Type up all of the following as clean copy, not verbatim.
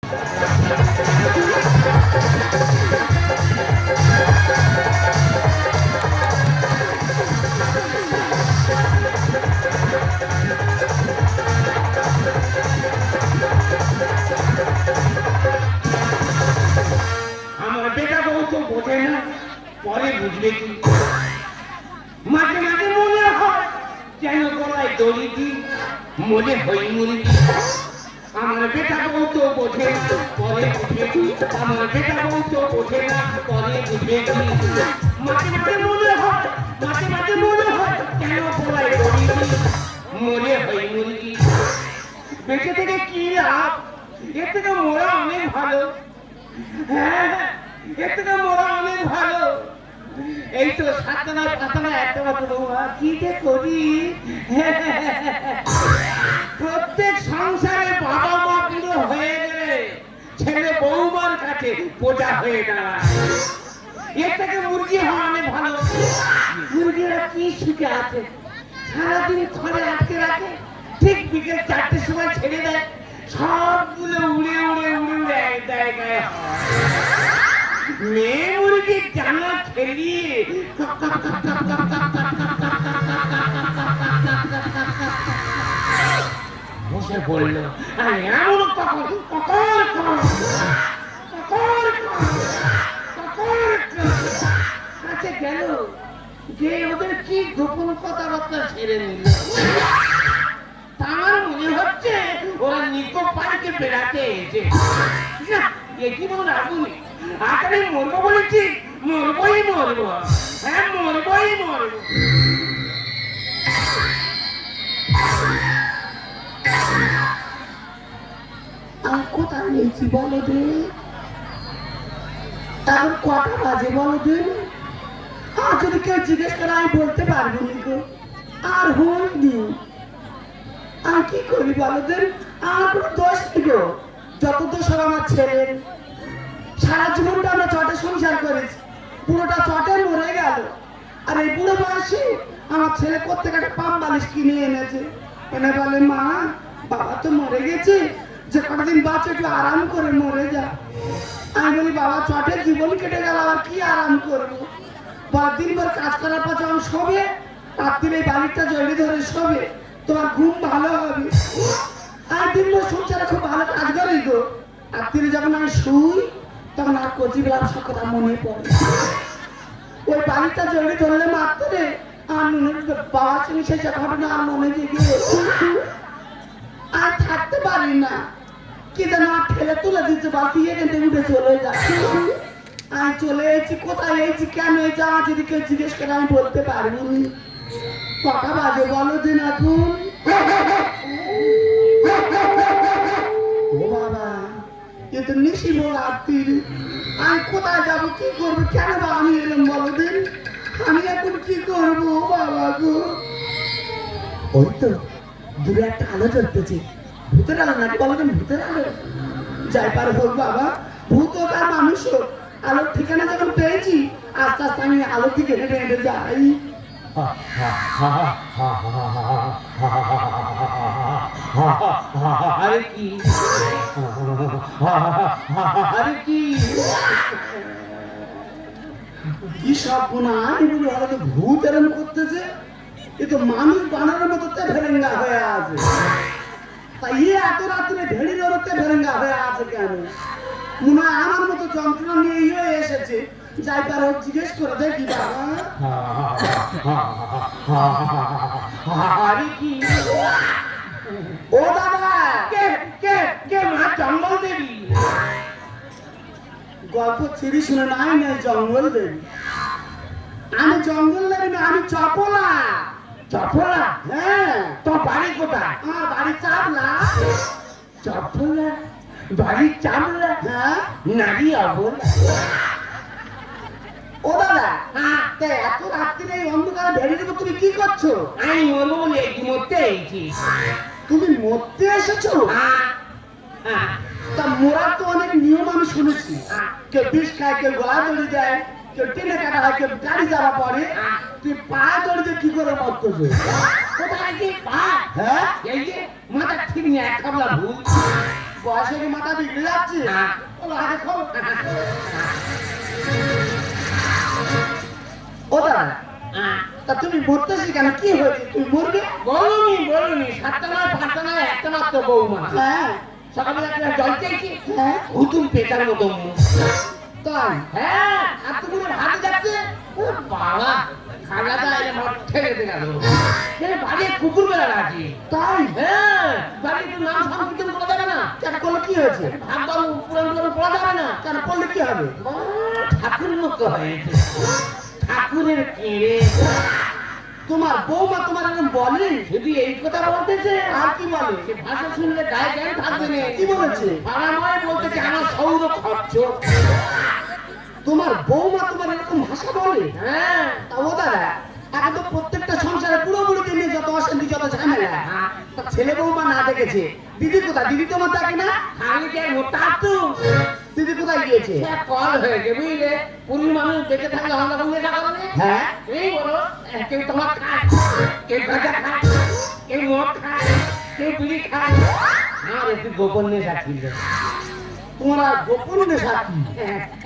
আমার বেটা বউ তো বোঝে না, পরে বুঝবে কি। মাঝে মাঝে মনে হয় যেন গলায় দড়ি দি মনে হই মুরগি। আমার বেটা বউ তো বোঝে না, পরে বুঝবে কি। আমার বেটা বউ তো বোঝে না, পরে বুঝবে কি। মাঝে মাঝে মনে হয়, মাঝে মাঝে মনে হয় যেন গলায় দড়ি দি মনে হই মুরগি। বেঁচে থেকে কি লাভ? এর থেকে মোরা অনেক ভালো। হ্যাঁ, এর থেকে মোরা অনেক ভালো। এই তো সাতনা সাতনা একটা বৌমা কি যে করি। প্রত্যেক সংসারে বাবা মা পুরো হয়ে গেলে ছেলে বৌমার কাছে বোঝা হয়ে দাঁড়ায়। এর থেকে মুরগি হওয়া অনেক ভালো। মুরগিরা কি সুখে আছে, সারাদিন ঘরে আটকে রাখে, ঠিক বিকেল 4টের সময় ছেড়ে দেয়, সবগুলো উড়ে উড়ে উড়ে উড়ে এক জায়গায় হয়। মেয়ে মুরগির জানা খেলিয়ে বসে পড়লো। আর এমন কখন কাছে গেল যে ওদের কি গোপন কথাবার্তা ছেড়ে নিল। তার মনে হচ্ছে ওরা নিকো পার্কে বেড়াতে এসে। এ কি মনে রাখুন, আকারে মরবো বলেছি, মরবই মরবো। হ্যাঁ, মরবই মরবো। আর কোথায় নিয়েছি বলো দে? এখন কটা বাজে বলো দে? আর যদি কেউ জিজ্ঞেস করে আমি বলতে পারবো না। আর হইনি, আর কি করি বলো দে? আমার কোনো দোষ নেই, যত দোষ আমার ছেলের। সারা জীবনটা আমরা চটে সংসার করেছি, পুরোটা চটে মরে গেল। আর এই বুড়ো বয়সে আমার ছেলে প্রত্যেক একটা পাম বালিশ কিনে এনেছে, এনে বলে মা বাবা তো মরে গেছে, যে কতদিন বাচ্চা একটু আরাম করে মরে যা। আমি বলি বাবা চটের জীবন কেটে গেল, আর কি আরাম করবো? দিন ভর কাজ করার পর যখন শোবে, রাত্রির এই বালিশটা জড়িয়ে ধরে শোবে, তোমার ঘুম ভালো হবে। আর দিন ভর সংসারে খুব ভালো কাজ করি গো। রাত্রিরে যখন আমি শুই তখন আর কচিবেলার সব কথা মনে পড়ে। ওই বাড়িটা জড়িয়ে ধরলে মাত্রে আর বাবার সঙ্গে সেই ঘটনা আর মনে জেগে আর থাকতে পারি না। কি যেন ঠেলে তুলে দিচ্ছে, বালতি এখান থেকে উঠে চলে যাচ্ছে। আমি চলে এসেছি, কোথায় এসেছি, কেন এসেছি, আমার যদি কেউ জিজ্ঞেস করে আমি বলতে পারবো। কটা বাজে বলো দিন এখন? ও বাবা, এ তো নিশিব রাত্রি। আমি কোথায় যাবো, কি করবো, কেন বা আমি এলাম বলো দিন? আমি এখন কি করবো বাবা গো? ওই তো দূরে একটা আলো জ্বলতেছে, ভূতের আলো নাকি বলো দিন? ভূতের আলো যাই পারে হোক বাবা, ভূত হোক আর মানুষ হোক, আলোর ঠিকানা যখন পেয়েছি আস্তে আস্তে আমি আলোর দিকে হেঁটে হেঁটে যাই। আরে কি, আরে কি, কি সব গুণা এগুলো হলো তো ভূত এরম করতেছে। এ তো মানুষ বানানোর মতো ফেরেঙ্গা হয়ে আছে। তা এত রাত্রে ভেড়ির ওরতে ফেরেঙ্গা হয়ে আছে কেন? মনে হয় আমার মতো যন্ত্রণা নিয়ে এসেছে। যাই পার হোক জিজ্ঞেস করে দেখি বাবা। আরে কি, ও বাবা, কে কে কে মা জঙ্গল দেবী? গল্প ছিড়ি শুনে নাই নাই জঙ্গল দেবী। আমি জঙ্গল দেবী না, আমি চপলা। চপলা? হ্যাঁ। তোর বাড়ি কোথায়? আমার বাড়ি চাপলা। চপলা বাড়ি চাপলা? হ্যাঁ। নারী অবলা। ও দাদা, এত রাত্রিরে এই অন্ধকারে ভেড়ে দেবো, তুমি কি করছো? আমি মরবো বলে মরতে এসেছি। তুমি মরতে এসেছো? তা মোরার তো অনেক নিয়ম আমি শুনেছি। কেউ বিষ খায়, কেউ গলা দড়ি দেয়, কেউ টেনে কাটা হয়, কেউ গাড়ি যাওয়া পরে। তুই পায়ে দড়ি দিয়ে কি করে মরতেছো? কোথায় কি পা? হ্যাঁ, এই যে মাথা ঠিক নিয়ে এক কাবলা ভুল বয়সে কি মাথা বিগড়ে যাচ্ছে? আগে খবর। ও দাদা, তা তুমি মরতেছি কেন? কি হয়েছে? তুমি মরবে? বলুনি 7টা নয় 5টা নয় একটা মাত্র বৌমা। হ্যাঁ সকালে একটা জল চেয়েছি, হ্যাঁ হুতুম পেটার মতো তাই? হ্যাঁ আর তুমি হাতে যাচ্ছে বাবা খালাটা এরকম ঠেলে দিয়ে গেল বাড়ি কুকুর বেলা আছে। তাই? হ্যাঁ বাড়ি তো নাম সংকীর্তন করা যাবে না, কেন করলে কি হয়েছে? ভাগবত পুরাণ পুরাণ পড়া যাবে না। কেন করলে কি হবে? ঠাকুর মতো হয়েছে, ঠাকুরের কেড়ে। তোমার বৌমা তোমার এরকম বলে? যদি এই কথা বলতেছে আর কি বলে? সে ভাষা শুনলে গায়ে গায়ে থাকবে না। কি বলেছে? পাড়াময় বলতেছে আমার সৌর খরচ। তোমার বৌমা তোমার এরকম ভাষা বলে? হ্যাঁ তা ও দাদা, এখন তো প্রত্যেকটা সংসারে পুরোপুরি নিয়ে যত অশান্তি যত ঝামেলা, তা ছেলে বৌমা না দেখেছে। দিদি কোথায়? দিদি তোমার দেখে না? আমি কে মোটা তো দিদি কোথায় গিয়েছে? কল হয়েছে বুঝলে, পুরী মানুষ দেখে থাকলে আমরা সঙ্গে দেখা করবে। হ্যাঁ এই বলো কেউ তোমার খায়, কেউ গাঁজা খায়, কেউ মদ খায়, কেউ বিড়ি খায়। আমার একটু গোপন নেশা ছিল। তোমার গোপন নেশা কি?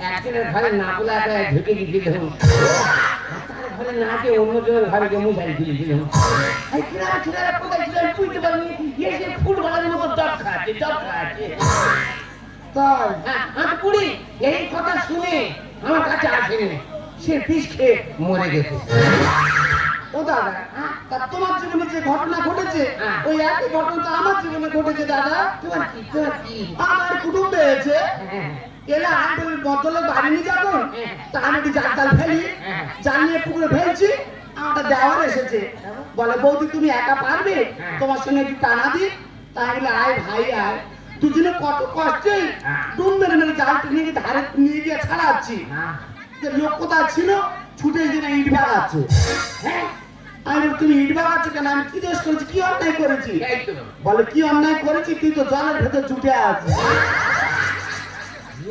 একজনের ঘরে না বলে ঢুকে গেছিল, তার ঘরে না গিয়ে অন্যজনের ঘরে গিয়ে মুশারি তুলেছিল। এই কিনারা কিনারা কোথায় ছিল আমি বুঝতে পারিনি। এসে ফুটবলের মতো দর খাচ্ছে দর খাচ্ছে। তাই? আমি পুরি এই কথা শুনে আমার কাছে আসেনি, সে বিষ খেয়ে মরে গেছে। ও দাদা, তা তোমার জীবনে যে ঘটনা ঘটেছে ওই একই ঘটনা তো আমার জীবনে ঘটেছে দাদা। তোমার কি তোমার কি? আমার কুটুম্বে এসে এলে আমি বদলে বাড়ি নিয়ে যাবো, তা আমি একটু জাল জাল ফেলি, জাল নিয়ে পুকুরে ফেলছি। আমার দেওয়ার এসেছে, বলে বৌদি তুমি একা পারবে? তোমার সঙ্গে একটু টানা দি। তাই বলে আয় ভাই আয়। দুজনে কত কষ্টে ডুম মেরে মেরে জালটা নিয়ে গিয়ে ধারে নিয়ে গিয়ে ছাড়াচ্ছি। যে লোক কোথায় ছিল ছুটে দিনে ইট ভাগাচ্ছে। হ্যাঁ আমি বলি, তুমি ইট ভাগাচ্ছ কেন? আমি কি দোষ করেছি? কি অন্যায় করেছি? এই তো বলে কি অন্যায় করেছি? তুই তো জলের ভেতর ছুটে আছিস।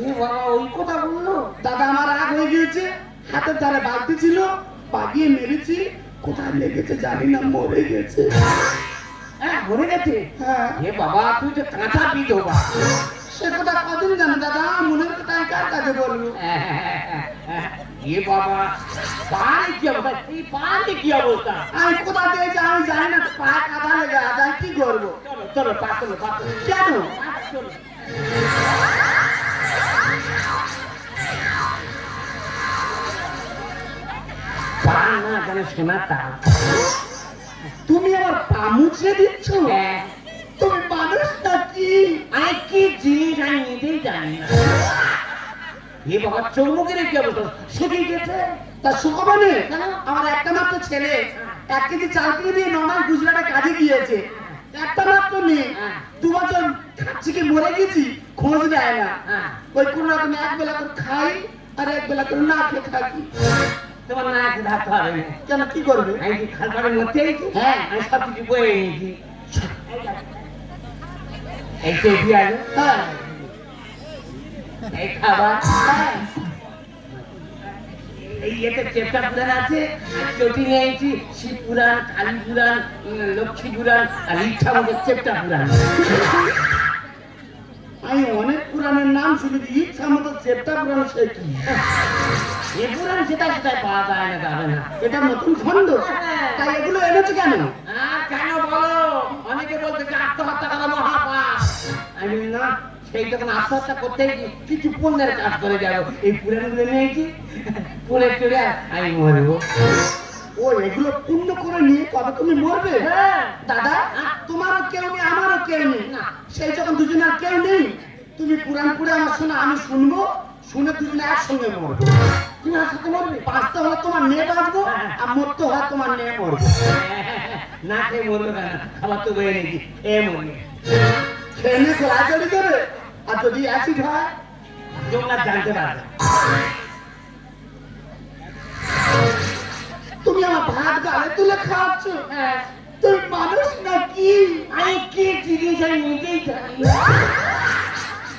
এ বাবা ওই কথা বললো। দাদা আমার রাগ হয়ে গিয়েছে, হাতের ধারে বালতি ছিল, পাগিয়ে মেরেছি। কোথায় লেগেছে জানি না, মরে গেছে। হ্যাঁ মরে গেছে। হ্যাঁ এ বাবা তুই তো কাঁচা বিধবা। সে কথা কদিন জানো দাদা, মনের কথা আমি কার কাছে বলবো? এ বাবা পানি কি অবস্থা, এই পানি কি অবস্থা? আমি কোথা দিয়েছি আমি জানি না, পা কাদা লেগে আছে, আমি কি করবো? চলো চলো পাতলো পাতলো কেন? চলো। পা না কেন শোনাতা? তুমি আমার পা মুছে দিচ্ছ? হ্যাঁ তুমি মানুষ নাকি? আমি কি জিনিস আমি নিজেই জানি না। এ বাবা চৌমুখের কি অবস্থা, শুকিয়ে গেছে। তা শুকাবে না? কেন? আমার একটা মাত্র ছেলে 1 কেজি চাল কিনে দিয়ে নর্মাল গুজরাটে কাজে গিয়েছে। একটা মাত্র মেয়ে, 2 বছর খাচ্ছি কি মরে গেছি, খোঁজ নেয় না। ওই কোন রকম এক বেলা করে খাই আর এক বেলা করে না খেয়ে থাকি। তোমার না আছে থাকতে হবে না। কেন কি করবে? আমি কি খালপাড়ের মধ্যে আছি? হ্যাঁ। আমি সব কিছু বয়ে নিয়েছি। এই চেপি আছে, হ্যাঁ এই খাবার, হ্যাঁ। এই এতে চেপটা পুরাণ আছে, আর চটি নিয়েছি শিব পুরাণ, কালী পুরাণ, লক্ষ্মী পুরাণ আর ইচ্ছা মতো চেপটা পুরাণ। আমি অনেক পুরাণের নাম শুনেছি, ইচ্ছা মতো চেপটা পুরাণ সে কি? এ পুরাণ সেটা সেটাই পাওয়া যায় না, যাবে না। এটা নতুন খন্ড, তাই এগুলো এনেছো কেন? কেন বলো? অনেকে বলতে যে আত্মহত্যা করা মহাপাপ। আমি বলি, না, সেই তখন আত্মহত্যা করতে গিয়ে কিছু পুণ্যের কাজ করে যাবো। এই পুরাণগুলো নিয়েছি, পুরে চলে আমি মরবো। ও এগুলো পূর্ণ করে নিয়ে তবে তুমি মরবে? হ্যাঁ। দাদা, তোমারও কেউ নেই আমারও কেউ নেই, না। সেই যখন দুজনের কেউ নেই, তুমি পুরাণ পুরে আমার শোনা, আমি শুনবো, শুনে দুজনে একসঙ্গে মরবো। তুমি আমার সাথে মরবে? বাঁচতে হলে তোমার মেয়ে বাঁচবো, আর মরতে হলে তোমার মেয়ে মরবো। না খেয়ে মরবে কেন? খাবার তো বয়ে নিয়েছি, এ মরবে। খেয়ে নিয়ে গোড়াগড়ি দেবে, আর যদি অ্যাসিড হয় তোমরা জানতে পারবে। তুমি আমার ভাত গালে তুলে খাওয়াচ্ছ? হ্যাঁ। তুমি মানুষ নাকি? আমি কি জিনিস আমি নিজেই জানি না।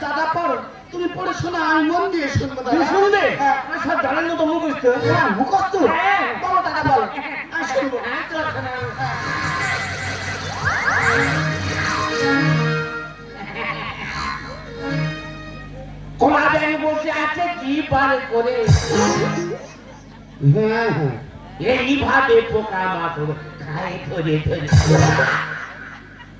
দাদা পড়ো, তুমি পড়ে শোনা, আমি মন দিয়ে শুনবো। তুমি দাদা শুনবে? হ্যাঁ। আমার সব জানার মতো মুখস্থ। হ্যাঁ, মুখস্থ? হ্যাঁ। বলো দাদা বলো, আমি শুনবো। হ্যাঁ, চলো, শোনাও। কলা ব্যাঙ বসে আছে কি পারে করে। হ্যাঁ হ্যাঁ এইভাবে পোকা মাকড় খায় ধরে ধরে।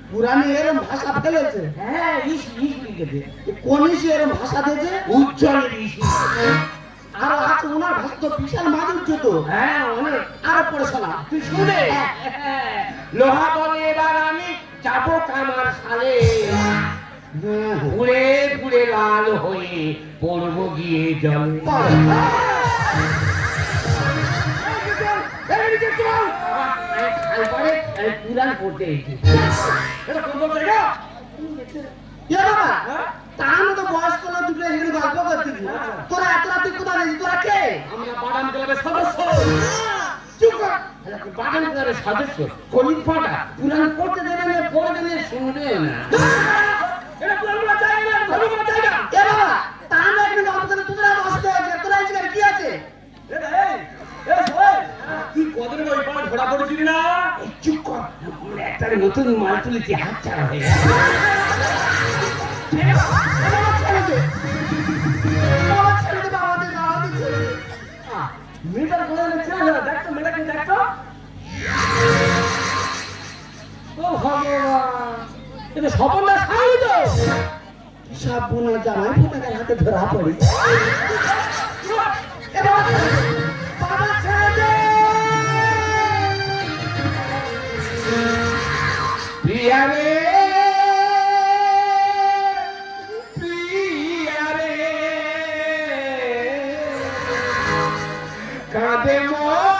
পুরানি এরম ভাষা ফেলেছে। হ্যাঁ ইস লিখেছে কোন ইসে এরম ভাষা দিয়েছে? উজ্জ্বল ঋষি। আর আছে ওনার ভাষা তো বিশাল মাধুর্য তো। হ্যাঁ অনেক। আরো পড়ে শোনা। তুই শুনে লোহা বলে এবার আমি যাবো কামার সালে, পুড়ে পুড়ে লাল হয়ে পড়বো গিয়ে জল। পুরাণ পড়তে এসেছি। এটা কোন জায়গা? এ বাবা, তার মতো বয়স্ক লোক দুটো এখানে গল্প করতেছি। তোরা এত রাতে কোথায় গেছিস? তোরা কে? আমরা বাগান ক্লাবের সদস্য। চুপ কর। বাগান ক্লাবের সদস্য কলিত ফাটা পুরাণ পড়তে দেবে না, পড়ে দেবে শুনবে না। এটা পুরাণ বলা যায় না, ধর্ম বলা যায় না। এ বাবা, তার না এখানে গল্প করে তোরা অসুস্থ হয়েছে। তোরা এখানে কি আছে? তুই কদিন ওই পাড়া ঘোড়া পড়েছিলি না? চুপ কর। আমরা একটা নতুন মাল তুলেছি, হাত ছাড়া হয়ে গেছে। মেয়েটার গলায় লেগেছে, দেখতো মেয়েটাকে দেখতো। ও ভগবান, এটা স্বপনদার স্বামী তো। সব বোনের জামাই ফোটাকার হাতে ধরা পড়ি। এ বাবা, বাবা ছেড়ে দে। প্রিয়া রে, প্রিয়া রে, কাঁদে মন